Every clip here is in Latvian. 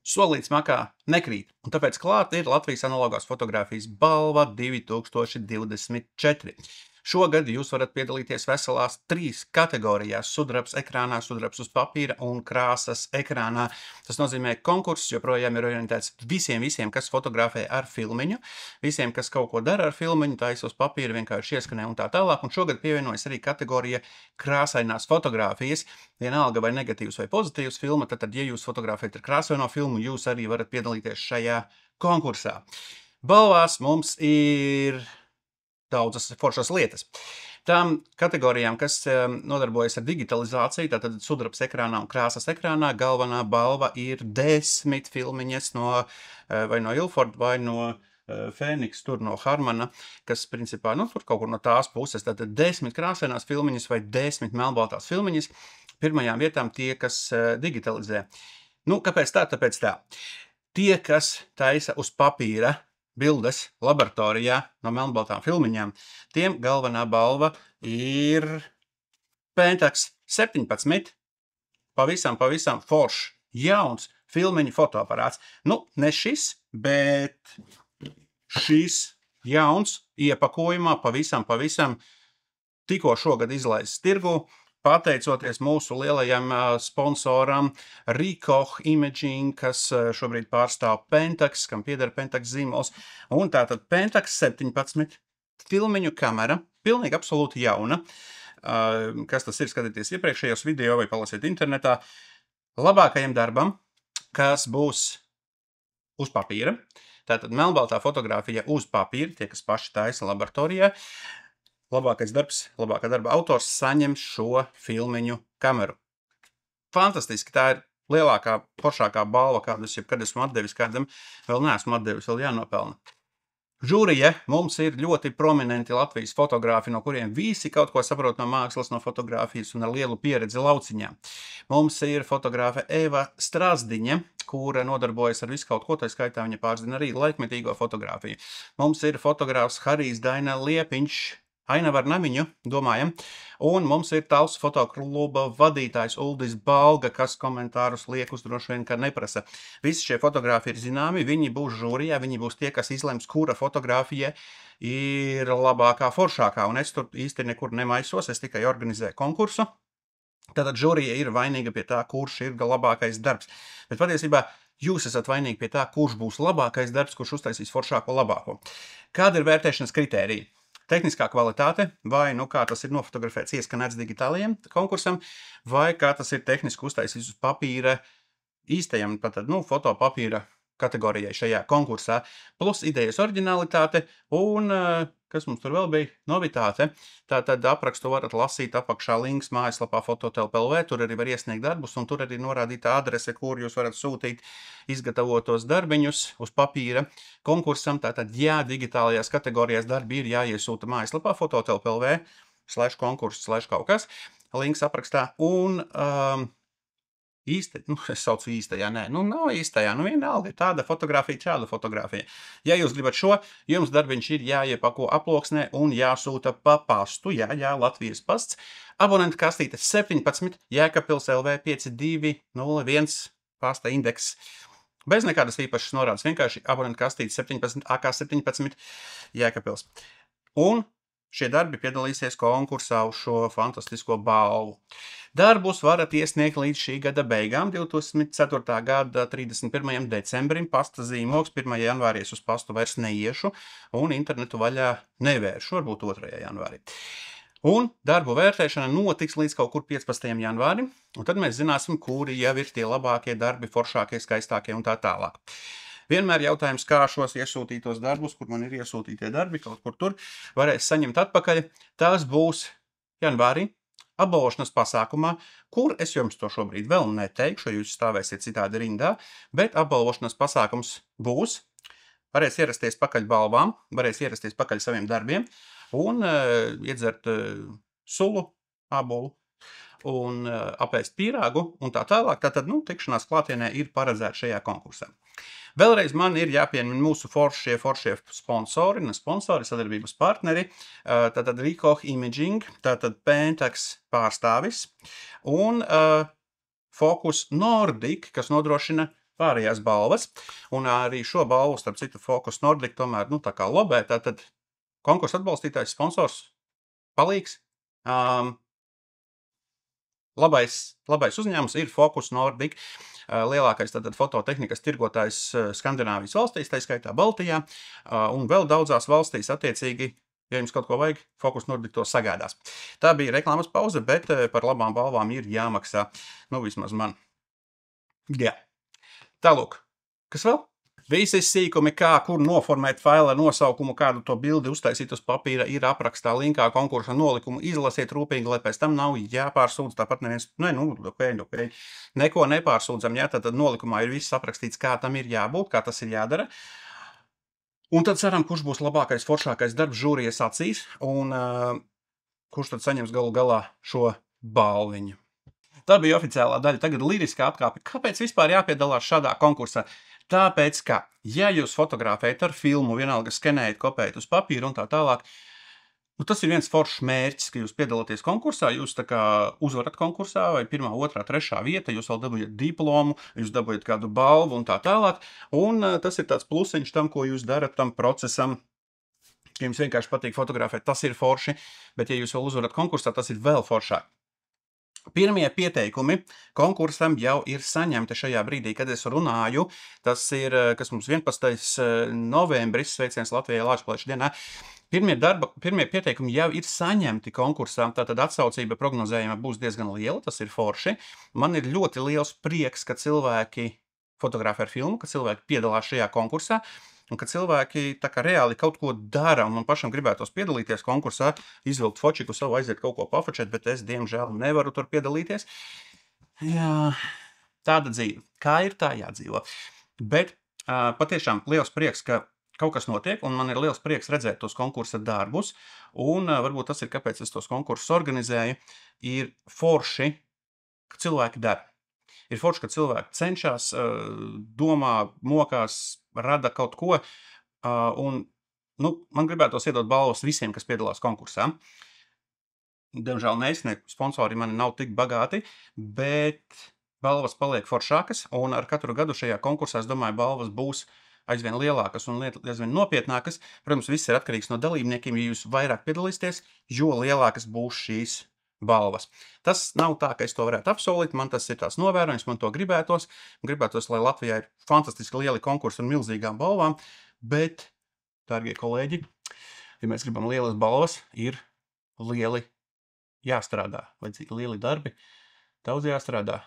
Solīts makā nekrīt, un tāpēc klāt ir Latvijas analogās fotogrāfijas balva 2024. Šogad jūs varat piedalīties veselās 3 kategorijās – sudrabs ekrānā, sudrabs uz papīra un krāsas ekrānā. Tas nozīmē, ka konkurss joprojām ir orientēts visiem, kas fotografē ar filmiņu, visiem, kas kaut ko dara ar filmiņu, taisa uz papīra, vienkārši ieskanē un tā tālāk. Un šogad pievienojas arī kategorija krāsainās fotogrāfijas. Vienalga vai negatīvs vai pozitīvs filma, tad, ja jūs fotografējat ar krāsaino filmu, jūs arī varat piedalīties šajā konkursā. Balvās mums ir daudzas foršas lietas. Tām kategorijām, kas nodarbojas ar digitalizāciju, tātad sudrabs ekrānā un krāsas ekrānā, galvenā balva ir 10 filmiņas vai no Ilford vai no Fēniks, tur no Harmana, kas principā, tur kaut kur no tās puses, tātad 10 krāsainās filmiņas vai 10 melnbaltās filmiņas. Pirmajām vietām tie, kas digitalizē. Kāpēc tā? Tāpēc tā. Tie, kas taisa uz papīra bildes laboratorijā no melnbaltām filmiņām, tiem galvenā balva ir Pentax 17. Pavisam foršs, jauns filmiņu fotoaparāts. Ne šis, bet šis jauns iepakojumā pavisam tikko šogad izlaists tirgu, pateicoties mūsu lielajam sponsoram Ricoh Imaging, kas šobrīd pārstāv Pentax, kam pieder Pentax zīmols. Un tātad Pentax 17 filmiņu kamera, pilnīgi absolūti jauna. Kas tas ir, skatieties iepriekšējos video vai palasiet internetā. Labākajam darbam, kas būs uz papīra, tātad melnbaltā fotogrāfija uz papīra, tie, kas paši taisa laboratorijā, labākais darbs, labākā darba autors saņem šo filmiņu kameru. Fantastiski, tā ir lielākā, foršākā balva, kādu es jebkad esmu atdevis, kādam vēl neesmu atdevis, vēl jānopelna. Žūrija mums ir ļoti prominenti Latvijas fotogrāfi, no kuriem visi kaut ko saprot no mākslas, no fotogrāfijas un ar lielu pieredzi lauciņā. Mums ir fotogrāfe Eva Strasdiņa, kura nodarbojas ar visu kaut ko, tā skaitā viņa pārzina arī laikmetīgo fotogrāfiju. Mums ir fotogrāfs Harijs Daina Liepiņš, Ainavu ar namiņu, domājam, un mums ir Tals fotokluba vadītājs Uldis Balga, kas komentārus liekus droši vien, ka neprasa. Visi šie fotogrāfi ir zināmi, viņi būs žūrijā, viņi būs tie, kas izlems, kura fotogrāfija ir labākā, foršākā, un es tur īsti nekur nemaisos, es tikai organizēju konkursu. Tātad žūrija ir vainīga pie tā, kurš ir labākais darbs. Bet patiesībā jūs esat vainīgi pie tā, kurš būs labākais darbs, kurš uztaisīs foršāko labāko. Kāda ir vērtēšanas kritērija? Tehniskā kvalitāte, vai kā tas ir nofotografēts, ieskanēts digitālajiem konkursam, vai kā tas ir tehniski uztaisīts uz papīra īstajam, fotopapīra kategorijai šajā konkursā, plus idejas oriģinalitāte un, kas mums tur vēl bija, novitāte. Tātad aprakstu varat lasīt apakšā links mājaslapā fototelpa.lv, tur arī var iesniegt darbus, un tur arī norādīta adrese, kur jūs varat sūtīt izgatavotos darbiņus uz papīra konkursam. Tātad, digitālajās kategorijās darbi ir jāiesūta mājaslapā fototelpa.lv/konkurss/kaut kas, links aprakstā, un es saucu īstajā, nav īstajā, vienalga, tāda fotografija, šāda fotografija. Ja jūs gribat šo, jums darbiņš ir jāiepako aploksnē un jāsūta pa pastu, Latvijas pasts, abonenta kastīte 17, Jēkabpils LV 5201, pasta indeks. Bez nekādas īpašas norādes, vienkārši abonenta kastīte 17, AK17, Jēkabpils. Un šie darbi piedalīsies konkursā uz šo fantastisko balvu. Darbus varat iesniegt līdz šī gada beigām, 2004. gada 31. decembrim, pasta zīmogs, 1. janvārī uz pastu vairs neiešu un internetu vaļā nevēršu, varbūt 2. janvārī. Un darbu vērtēšana notiks līdz kaut kur 15. janvārim, un tad mēs zināsim, kuri jau ir tie labākie darbi, foršākie, skaistākie un tā tālāk. Vienmēr jautājums, kā šos iesūtītos darbus, kur man ir iesūtītie darbi, kaut kur tur, varēs saņemt atpakaļ. Tas būs janvārī, apbalvošanas pasākumā, kur es jums to šobrīd vēl neteikšu, jūs stāvēsiet citādi rindā, bet apbalvošanas pasākums būs. Varēs ierasties pakaļ balvām, varēs ierasties pakaļ saviem darbiem un iedzert sulu, ābolu un apēst pīrāgu un tā tālāk. Tātad, tikšanās klātienē ir paredzēta šajā konkursā. Vēlreiz man ir jāpiemin mūsu foršie sponsori, sadarbības partneri, tātad Ricoh Imaging, tātad Pentax pārstāvis un Focus Nordic, kas nodrošina pārējās balvas, un arī šo balvu, starp citu, Focus Nordic tomēr, tā kā lobē, tātad konkursa atbalstītājs, sponsors, palīgs. Labais uzņēmums ir Focus Nordic, lielākais tātad fototehnikas tirgotājs Skandināvijas valstīs, tā skaitā Baltijā, un vēl daudzās valstīs attiecīgi, ja jums kaut ko vajag, Focus Nordic to sagādās. Tā bija reklāmas pauze, bet par labām balvām ir jāmaksā, vismaz man. Jā. Tālūk, kas vēl? Visi sīkumi, kā, kur noformēt faila nosaukumu, kādu to bildi uztaisīt uz papīra, ir aprakstā linkā konkursa nolikumu. Izlasiet rūpīgi, lai pēc tam nav jāpārsūdz. Tāpat neviens, neko nepārsūdzam, jā, tad nolikumā ir viss aprakstīts, kā tam ir jābūt, kā tas ir jādara. Un tad ceram, kurš būs labākais, foršākais darbs žūrijas acīs, un kurš tad saņems galu galā šo balviņu. Tā bija oficiālā daļa. Tagad liriskā atkāpe. Kāpēc vispār jāpiedalās šādā konkursā? Tāpēc, ka, ja jūs fotografējat ar filmu, vienalga skenējat, kopējat uz papīra un tā tālāk, tas ir viens foršs mērķis, ka jūs piedalāties konkursā, jūs tā kā uzvarat konkursā, vai 1., 2., 3. vieta, jūs vēl dabūjat diplomu, jūs dabūjat kādu balvu un tā tālāk, un tas ir tāds plusiņš tam, ko jūs darat tam procesam, ka jums vienkārši patīk fotografēt, tas ir forši, bet ja jūs vēl uzvarat konkursā, tas ir vēl foršāk. Pirmie pieteikumi konkursam jau ir saņemti šajā brīdī, kad es runāju. Tas ir, kas mums 11. novembris, sveiciens Latvijai Lāčplēša dienā. Pirmie pieteikumi jau ir saņemti konkursām, tātad atsaucība prognozējama būs diezgan liela, tas ir forši. Man ir ļoti liels prieks, ka cilvēki fotografē ar filmu, ka cilvēki piedalās šajā konkursā, un ka cilvēki tā kā reāli kaut ko dara, un man pašam gribētos piedalīties konkursā, izvilkt fočiku savu, aiziet kaut ko pafočēt, bet es, diemžēl, nevaru tur piedalīties. Jā, tāda dzīve. Kā ir, tā jādzīvo. Bet patiešām liels prieks, ka kaut kas notiek, un man ir liels prieks redzēt tos konkursa darbus, un varbūt tas ir, kāpēc es tos konkursus organizēju, ir forši, ka cilvēki dara. Ir forši, ka cilvēki cenšas, domā, mokās, rada kaut ko, un man gribētos iedot balvas visiem, kas piedalās konkursā. Diemžēl sponsori mani nav tik bagāti, bet balvas paliek foršākas, un ar katru gadu šajā konkursā, es domāju, balvas būs aizvien lielākas un aizvien nopietnākas. Protams, viss ir atkarīgs no dalībniekiem, ja jūs vairāk piedalīsieties, jo lielākas būs šīs balvas. Tas nav tā, ka es to varētu apsolīt, man tas ir tās novērojums, man to gribētos, lai Latvijā ir fantastiski lieli konkursi un milzīgām balvām, bet, dārgie kolēģi, ja mēs gribam lielas balvas, ir lieli jāstrādā, vajadzīgi lieli darbi, daudz jāstrādā.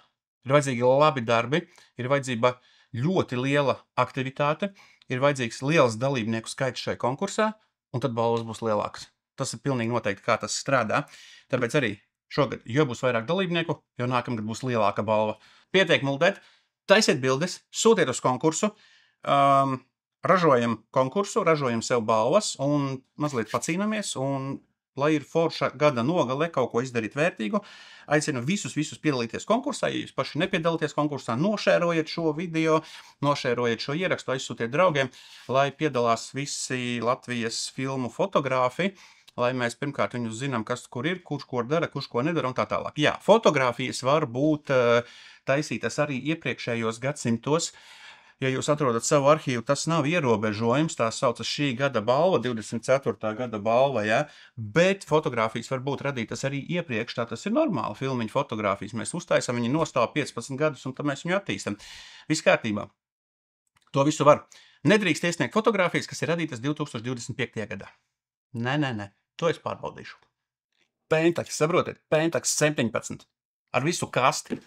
Ir vajadzīgi labi darbi, ir vajadzība ļoti liela aktivitāte, ir vajadzīgs liels dalībnieku skaits šai konkursā, un tad balvas būs lielākas. Tas ir pilnīgi noteikti, kā tas strādā. Tāpēc arī šogad, jo būs vairāk dalībnieku, jo nākamgad būs lielāka balva. Pietiek muldēt, taisiet bildes, sūtiet uz konkursu, ražojam konkursu, ražojam sev balvas un mazliet pacīnamies, un lai ir forša gada nogale kaut ko izdarīt vērtīgu, aicinu visus piedalīties konkursā. Ja jūs paši nepiedalīties konkursā, nošērojiet šo video, nošērojiet šo ierakstu, aizsūtiet draugiem, lai piedalās visi Latvijas filmu fotogrāfi, lai mēs pirmkārt viņus zinām, kas kur ir, kurš ko dara, kurš ko nedara un tā tālāk. Jā, fotogrāfijas var būt taisītas arī iepriekšējos gadsimtos. Ja jūs atrodat savu arhīvu, tas nav ierobežojums, tā saucas šī gada balva, 24. gada balva, ja? Bet fotogrāfijas var būt radītas arī iepriekš, tā tas ir normāli, filmiņu fotogrāfijas. Mēs uztaisam, viņi nostāv 15 gadus, un tad mēs viņu attīstam. Viss kārtībā. To visu var. Nedrīkst iesniegt fotogrāfijas, kas ir radītas 2025. gadā. Nē. To es pārbaudīšu. Pentax, saprotiet? Pentax 17. Ar visu kasti.